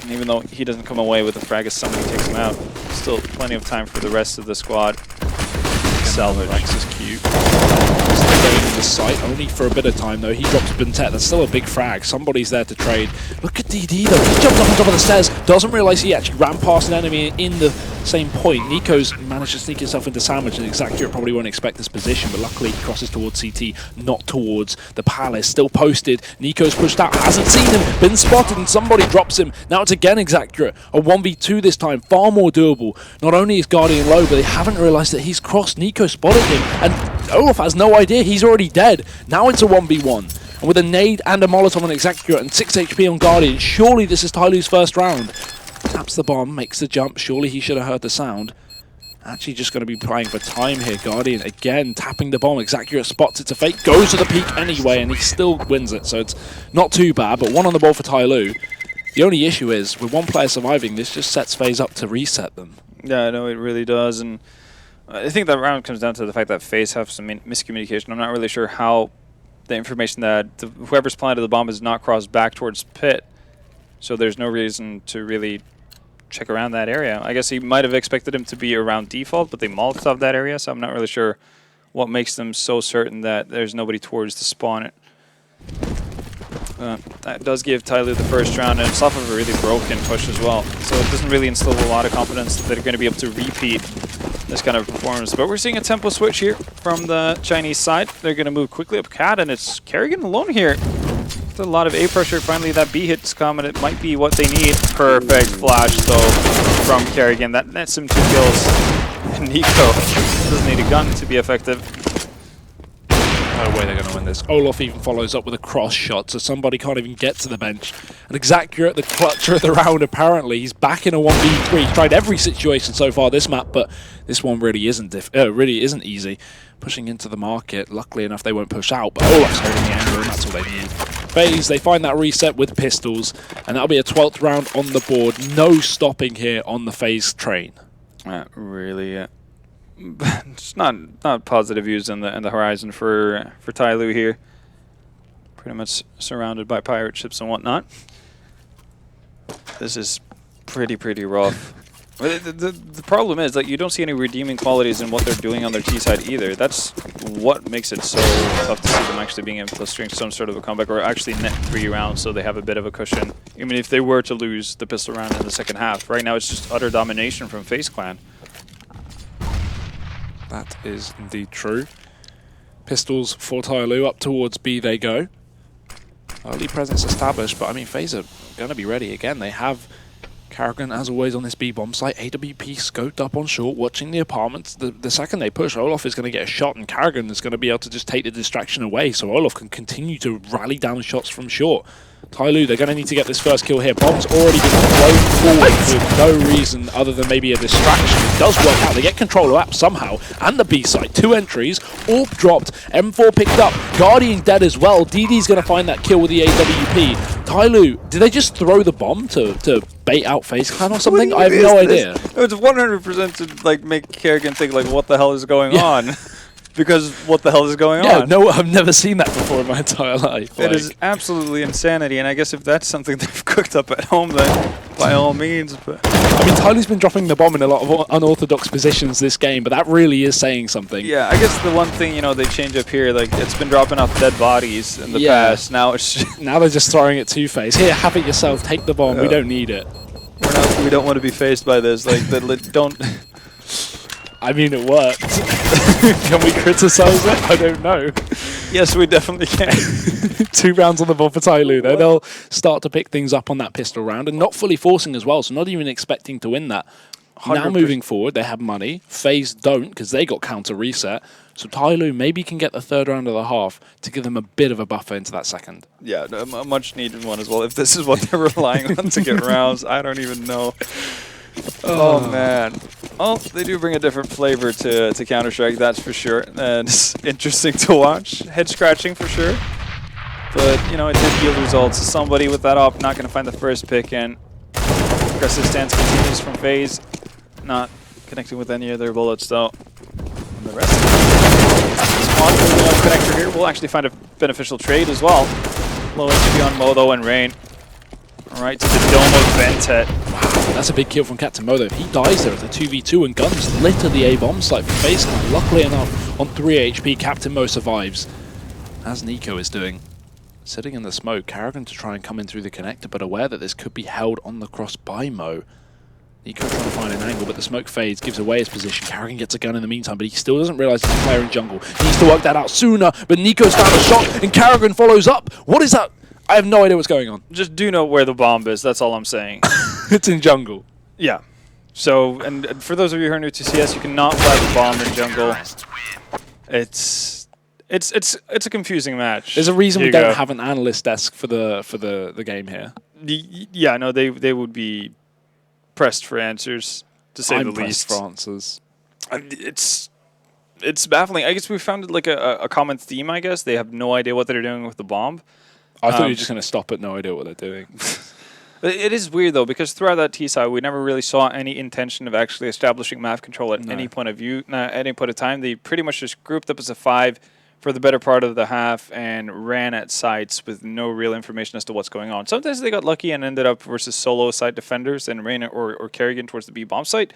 And even though he doesn't come away with a frag as somebody takes him out, still plenty of time for the rest of the squad. Salvage. Likes his cube. the site, only for a bit of time though. He drops Bintet, that's still a big frag. Somebody's there to trade. Look at DD though, he jumped up on top of the stairs, doesn't realise he actually ran past an enemy in the same point. Nico's managed to sneak himself into sandwich, and Exacurate probably won't expect this position, but luckily he crosses towards CT, not towards the Palace. Still posted, Nico's pushed out, hasn't seen him, been spotted, and somebody drops him. Now it's again Exacurate, a 1v2 this time, far more doable. Not only is Guardian low, but they haven't realised that he's crossed. Nico spotted him, and Olaf has no idea, he's already dead. Now it's a 1v1, and with a nade and a Molotov on Exacurate and 6 HP on Guardian, surely this is TyLoo's first round. Taps the bomb, makes the jump, surely he should have heard the sound. Actually just going to be playing for time here. Guardian again tapping the bomb, Exacurate spots it's a fake, goes to the peak anyway, and he still wins it, so it's not too bad, but 1 on the ball for TyLoo. The only issue is, with 1 player surviving, this just sets FaZe up to reset them. Yeah, no, it really does, and I think that round comes down to the fact that FaZe have some miscommunication. I'm not really sure how the information that whoever's planted the bomb has not crossed back towards pit, so there's no reason to really check around that area. I guess he might have expected him to be around default, but they Molotov that area, so I'm not really sure what makes them so certain that there's nobody towards the spawn. That does give TyLoo the first round, and it's off of a really broken push as well, so it doesn't really instill a lot of confidence that they're going to be able to repeat this kind of performance. But we're seeing a tempo switch here from the Chinese side. They're going to move quickly up Cat, and it's Kerrigan alone here. A lot of A pressure. Finally, that B hit's come, and it might be what they need. Perfect flash, though, from Kerrigan. That nets him 2 kills. And Nico doesn't need a gun to be effective. No way they're going to win this. Olaf even follows up with a cross shot, so somebody can't even get to the bench. And Exacurate, the clutcher of the round, apparently. He's back in a 1v3. He's tried every situation so far this map, but this one really isn't easy. Pushing into the market. Luckily enough, they won't push out, but Olaf's holding the angle, and that's all they need. FaZe, they find that reset with pistols, and that'll be a 12th round on the board. No stopping here on the FaZe train. Really, just not positive views in the horizon for TyLoo here. Pretty much surrounded by pirate ships and whatnot. This is pretty rough. The problem is that you don't see any redeeming qualities in what they're doing on their T side either. That's what makes it so tough to see them actually being able to string some sort of a comeback, or actually net 3 rounds so they have a bit of a cushion, even if they were to lose the pistol round in the second half. Right now it's just utter domination from FaZe Clan. That is indeed true. Pistols for TyLoo, up towards B they go. Early presence established, but I mean FaZe are going to be ready again. They have Kerrigan, as always, on this B-bomb site. AWP scoped up on short, watching the apartments. The second they push, Olaf is going to get a shot, and Kerrigan is going to be able to just take the distraction away, so Olaf can continue to rally down shots from short. TyLoo, they're going to need to get this first kill here. Bomb's already been thrown forward for no reason other than maybe a distraction. It does work out. They get control of app somehow, and the B site. 2 entries, AWP dropped, M4 picked up, Guardian dead as well. DD's going to find that kill with the AWP. TyLoo, did they just throw the bomb to bait out FaZe Clan or something? I have no idea. It's 100% to like make Kerrigan think like, what the hell is going on? Because what the hell is going on? No, I've never seen that before in my entire life. It is absolutely insanity, and I guess if that's something they've cooked up at home, then by all means. But I mean, TyLoo's been dropping the bomb in a lot of unorthodox positions this game, but that really is saying something. Yeah, I guess the one thing, you know, they change up here, like, it's been dropping off dead bodies in the past. Now it's just now they're just throwing it to FaZe. Here, have it yourself. Take the bomb. We don't need it. We don't want to be faced by this. Like, don't. I mean, it worked. Can we criticize it? I don't know. Yes, we definitely can. 2 rounds on the ball for TyLoo, though. They'll start to pick things up on that pistol round, and not fully forcing as well, so not even expecting to win that. 100%. Now moving forward, they have money. FaZe don't, because they got counter reset. So TyLoo maybe can get the 3rd round of the half to give them a bit of a buffer into that second. Yeah, a much needed one as well. If this is what they're relying on to get rounds, I don't even know. Oh man. Oh, they do bring a different flavor to Counter-Strike, that's for sure. And it's interesting to watch. Head scratching for sure. But, you know, it did yield results. Somebody with that op not going to find the first pick, and aggressive stance continues from FaZe. Not connecting with any of their bullets, though. And the rest of the squad moving up connector here will actually find a beneficial trade as well. Low HP on Modo and Rain. Right to the dome of Ventet. Wow, that's a big kill from Captain Modo. If he dies there, it's a 2v2 and guns litter the A-bomb site for FaZe Clan. Luckily enough, on 3 HP, Captain Mo survives. as Nico is doing. Sitting in the smoke, Karrigan to try and come in through the connector, but aware that this could be held on the cross by Mo. Nico trying to find an angle, but the smoke fades, gives away his position. Karrigan gets a gun in the meantime, but he still doesn't realize he's a player in jungle. He needs to work that out sooner, but Nico's found a shot, and Karrigan follows up. What is that? I have no idea what's going on. Just do know where the bomb is, that's all I'm saying. It's in jungle. Yeah. So, and for those of you who are new to CS, you cannot plant the bomb in jungle. It's a confusing match. There's a reason we don't have an analyst desk for the game here. Yeah, no, they would be pressed for answers, to say the least. For answers. It's baffling. I guess we found like a common theme. I guess they have no idea what they're doing with the bomb. I thought you were just going to stop at no idea what they're doing. It is weird though, because throughout that T-side, we never really saw any intention of actually establishing map control at any point of view, at any point of time. They pretty much just grouped up as a 5 for the better part of the half and ran at sites with no real information as to what's going on. Sometimes they got lucky and ended up versus solo site defenders and ran or Karrigan towards the B bomb site,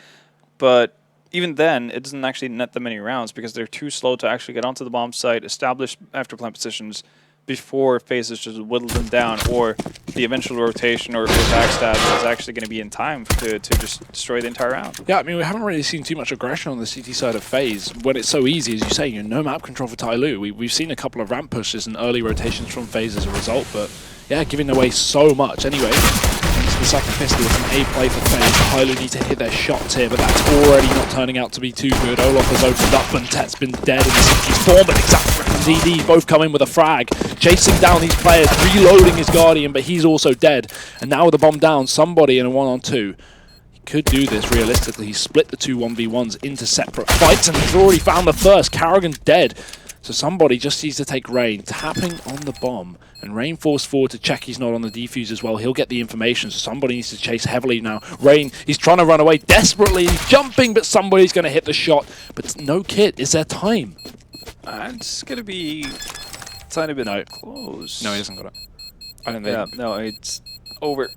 but even then, it doesn't actually net them any rounds because they're too slow to actually get onto the bomb site, establish after plant positions, before FaZe just whittle them down, or the eventual rotation or backstab is actually going to be in time to just destroy the entire round. Yeah, I mean, we haven't really seen too much aggression on the CT side of FaZe when it's so easy, as you say, no map control for TyLoo. We've seen a couple of ramp pushes and early rotations from FaZe as a result, but yeah, giving away so much. Anyway, into the second pistol, it's an A play for FaZe. TyLoo need to hit their shots here, but that's already not turning out to be too good. Olof has opened up, and Tet's been dead in the city's form, but exactly DD both come in with a frag, chasing down these players, reloading his Guardian, but he's also dead. And now with the bomb down, somebody in a 1-on-2 could do this realistically. He's split the two 1v1s into separate fights, and he's already found the first. Karrigan's dead. So somebody just needs to take Rain, tapping on the bomb, and Rain forced forward to check he's not on the defuse as well. He'll get the information, so somebody needs to chase heavily now. Rain, he's trying to run away desperately, he's jumping, but somebody's going to hit the shot. But no kit, is there time? It's going to be a tiny bit close. No, he hasn't got it. I don't think. Yeah, no, it's over.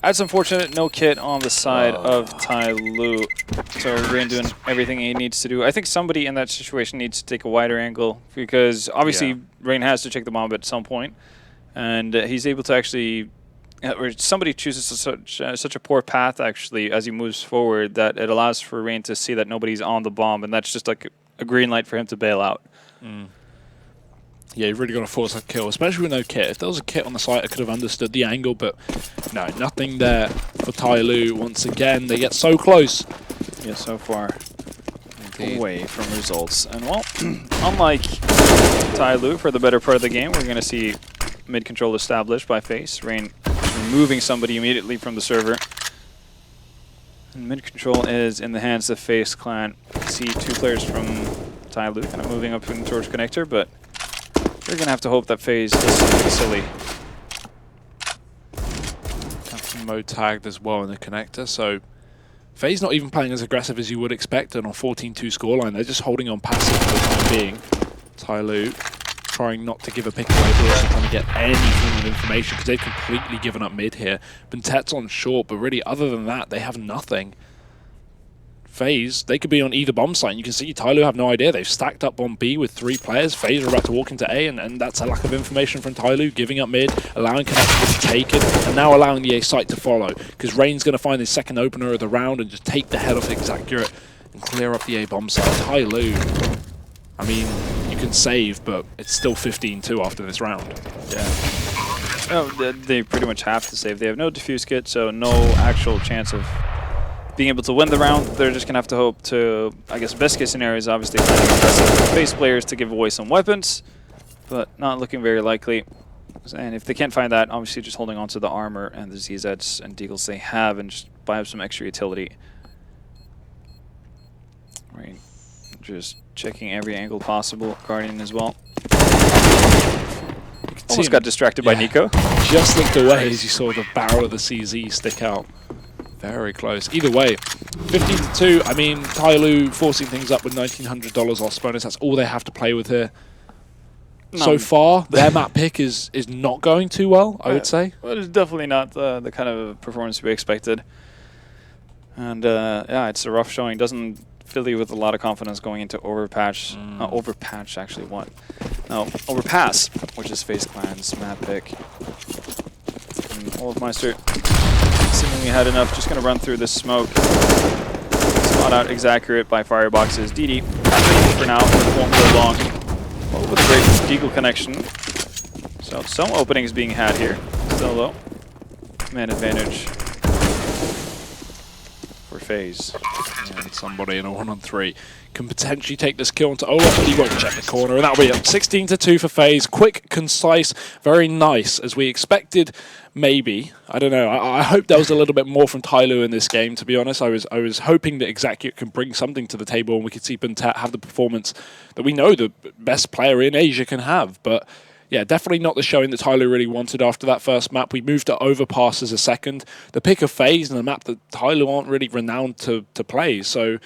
That's unfortunate. No kit on the side of TyLoo. So Rain doing everything he needs to do. I think somebody in that situation needs to take a wider angle, because obviously Rain has to check the bomb at some point, and he's able to actually, or somebody chooses such a poor path actually as he moves forward that it allows for Rain to see that nobody's on the bomb, and that's just like a green light for him to bail out. Yeah, you've really got to force a kill, especially with no kit. If there was a kit on the site, I could have understood the angle, but no, nothing there for TyLoo. Once again, they get so close. Yeah, so far away from results. And well, unlike TyLoo, for the better part of the game, we're going to see mid control established by FaZe. Rain removing somebody immediately from the server. And mid control is in the hands of FaZe Clan. See two players from TyLoo kind of moving up towards connector, but we're going to have to hope that FaZe does something silly. Captain Mo tagged as well in the connector, so FaZe not even playing as aggressive as you would expect on a 14-2 scoreline. They're just holding on passive for the time being. TyLoo trying not to give a pick away, but also trying to get any form of information because they've completely given up mid here. Bentet's on short, but really other than that, they have nothing. FaZe, they could be on either bomb site, and you can see TyLoo have no idea. They've stacked up on B with 3 players. FaZe are about to walk into A, and that's a lack of information from TyLoo, giving up mid, allowing connector to be taken, and now allowing the A site to follow, because Rain's going to find his second opener of the round and just take the head off Exacurate and clear up the A bomb site. TyLoo, I mean, you can save, but it's still 15-2 after this round. Yeah. No, they pretty much have to save. They have no defuse kit, so no actual chance of being able to win the round. They're just going to have to hope to, I guess, best case scenario is obviously finding aggressive FaZe players to give away some weapons, but not looking very likely. And if they can't find that, obviously just holding on to the armor and the ZZs and Deagles they have and just buy up some extra utility. Right. Just checking every angle possible. Guardian as well. Almost got distracted by Nico. Just looked away as you saw the barrel of the CZ stick out. Very close. Either way, 15-2. I mean, TyLoo forcing things up with $1,900 loss bonus. That's all they have to play with here. No. So far, their map pick is not going too well, I would say. Well, it's definitely not the kind of performance we expected. And yeah, it's a rough showing. Doesn't fill you with a lot of confidence going into Overpatch. Overpatch, actually, what? No, Overpass, which is FaZe Clan's map pick. And Olafmeister seemingly had enough, just going to run through this smoke. Spot out Exacurate by Firebox's DD. For now, but it won't go long. Well, with a great Deagle connection. So some openings being had here. Still though, man advantage for FaZe. And somebody in a 1-on-3 can potentially take this kill into Olaf, but he won't check the corner, and that'll be up 16-2 for FaZe. Quick, concise, very nice, as we expected. Maybe, I don't know. I hope there was a little bit more from TyLoo in this game. To be honest, I was hoping that Exacurate can bring something to the table, and we could see bentet have the performance that we know the best player in Asia can have. But yeah, definitely not the showing that TyLoo really wanted after that first map. We moved to Overpass as a second. The pick of FaZe and a map that TyLoo aren't really renowned to play. So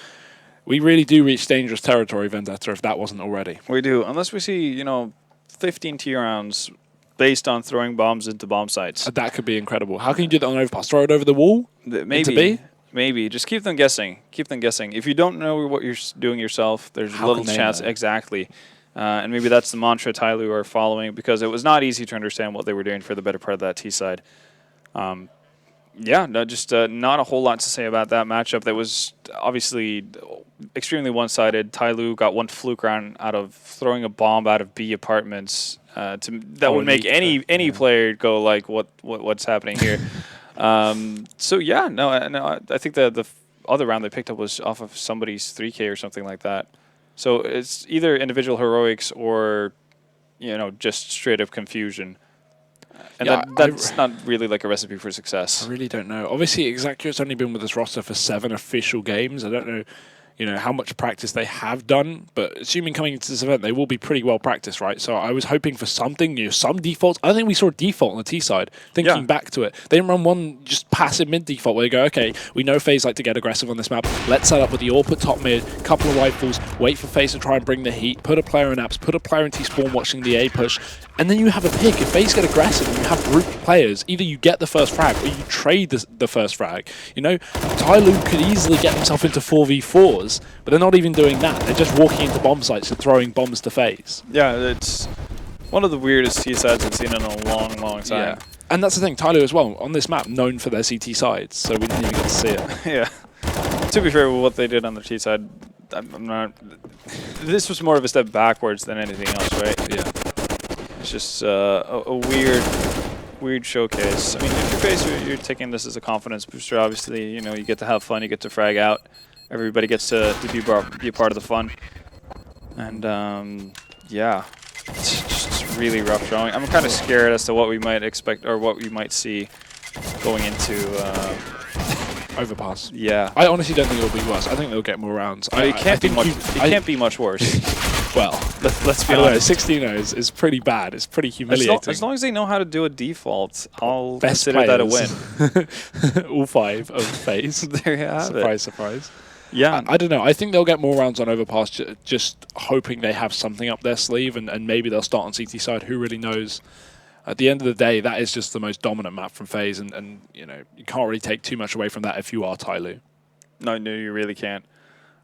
we really do reach dangerous territory, Vendetta, if that wasn't already. We do, unless we see, you know, 15 T rounds based on throwing bombs into bomb sites. That could be incredible. How can you do that on Overpass? Throw it over the wall? Maybe. Into B? Maybe. Just keep them guessing. Keep them guessing. If you don't know what you're doing yourself, there's little chance. Exactly. And maybe that's the mantra TyLoo are following, because it was not easy to understand what they were doing for the better part of that T side. Yeah, no, just not a whole lot to say about that matchup. That was obviously extremely one-sided. TyLoo got one fluke round out of throwing a bomb out of B apartments. That would make any player go like, what's happening here? So yeah, no, I think the other round they picked up was off of somebody's 3K or something like that. So it's either individual heroics or, you know, just straight up confusion. And yeah, that's not really like a recipe for success. I really don't know. Obviously, Exacurate's only been with this roster for 7 official games. I don't know, you know, how much practice they have done, but assuming coming into this event, they will be pretty well practiced, right? So I was hoping for something, you know, some defaults. I think we saw a default on the T side, thinking back to it. They didn't run one just passive mid default where they go, okay, we know FaZe like to get aggressive on this map. Let's set up with the AWP put top mid, couple of rifles, wait for FaZe to try and bring the heat, put a player in apps, put a player in T-spawn watching the A push, and then you have a pick. If FaZe get aggressive and you have grouped players, either you get the first frag or you trade the first frag. You know, TyLoo could easily get himself into 4v4s, but they're not even doing that. They're just walking into bomb sites and throwing bombs to FaZe. Yeah, it's one of the weirdest T sides I've seen in a long, long time. Yeah. And that's the thing, TyLoo as well, on this map, known for their CT sides, so we didn't even get to see it. Yeah. To be fair, with what they did on the T side, I'm not... This was more of a step backwards than anything else, right? Yeah. It's just a weird showcase. I mean, if you're FaZe, you're taking this as a confidence booster. Obviously, you know, you get to have fun, you get to frag out. Everybody gets to be a part of the fun. And, yeah, it's just really rough showing. I'm kind of scared as to what we might expect or what we might see going into... Overpass. Yeah. I honestly don't think it'll be worse. I think they'll get more rounds. It can't be much worse. Well, let's be honest. 16-0 is pretty bad. It's pretty humiliating. As long as they know how to do a default, I'll Best consider that a win. All 5 of FaZe. There you have it. Surprise, surprise. Yeah. I don't know. I think they'll get more rounds on Overpass, just hoping they have something up their sleeve, and maybe they'll start on CT side. Who really knows? At the end of the day, that is just the most dominant map from FaZe, and you know, you can't really take too much away from that if you are TyLoo. No, you really can't.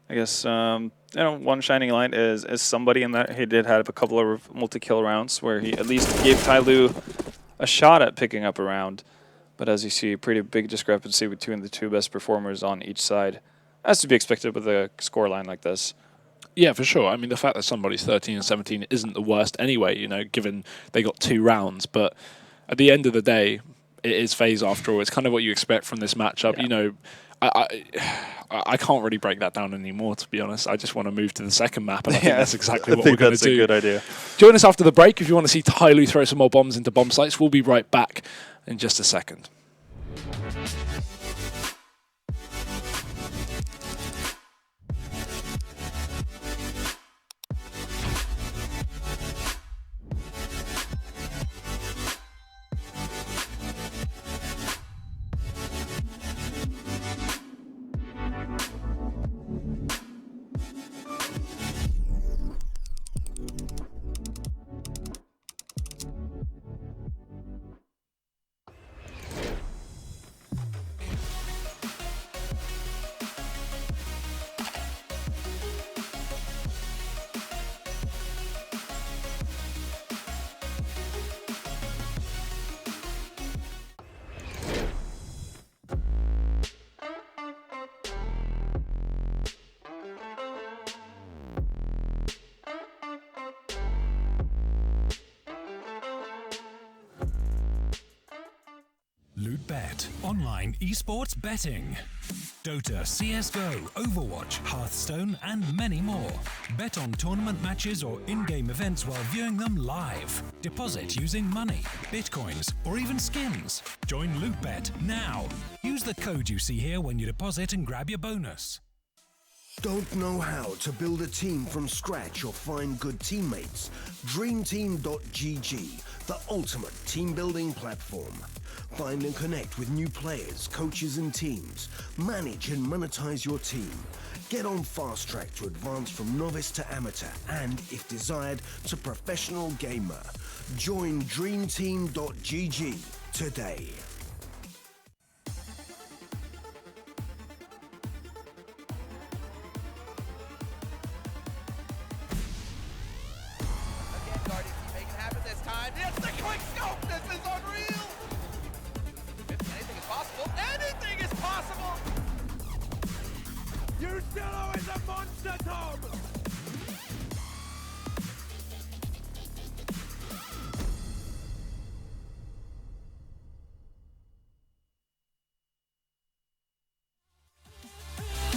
I guess you know, one shining light is somebody in that he did have a couple of multi-kill rounds where he at least gave TyLoo a shot at picking up a round. But as you see, a pretty big discrepancy between the two best performers on each side, as to be expected with a scoreline like this. Yeah, for sure. I mean, the fact that somebody's 13 and 17 isn't the worst anyway, you know, given they got 2 rounds. But at the end of the day, it is FaZe after all. It's kind of what you expect from this matchup. Yeah. You know, I can't really break that down anymore, to be honest. I just want to move to the second map, and I think that's exactly what we're going to do. That's a good idea. Join us after the break if you want to see TyLoo throw some more bombs into bomb sites. We'll be right back in just a second. Lupet, online esports betting. Dota, CSGO, Overwatch, Hearthstone, and many more. Bet on tournament matches or in-game events while viewing them live. Deposit using money, bitcoins, or even skins. Join Lupet now. Use the code you see here when you deposit and grab your bonus. Don't know how to build a team from scratch or find good teammates? DreamTeam.gg, the ultimate team building platform. Find and connect with new players, coaches and teams. Manage and monetize your team. Get on fast track to advance from novice to amateur and, if desired, to professional gamer. Join DreamTeam.gg today. It's the quick scope! This is unreal! Anything is possible! Anything is possible! You still always a monster, Tom!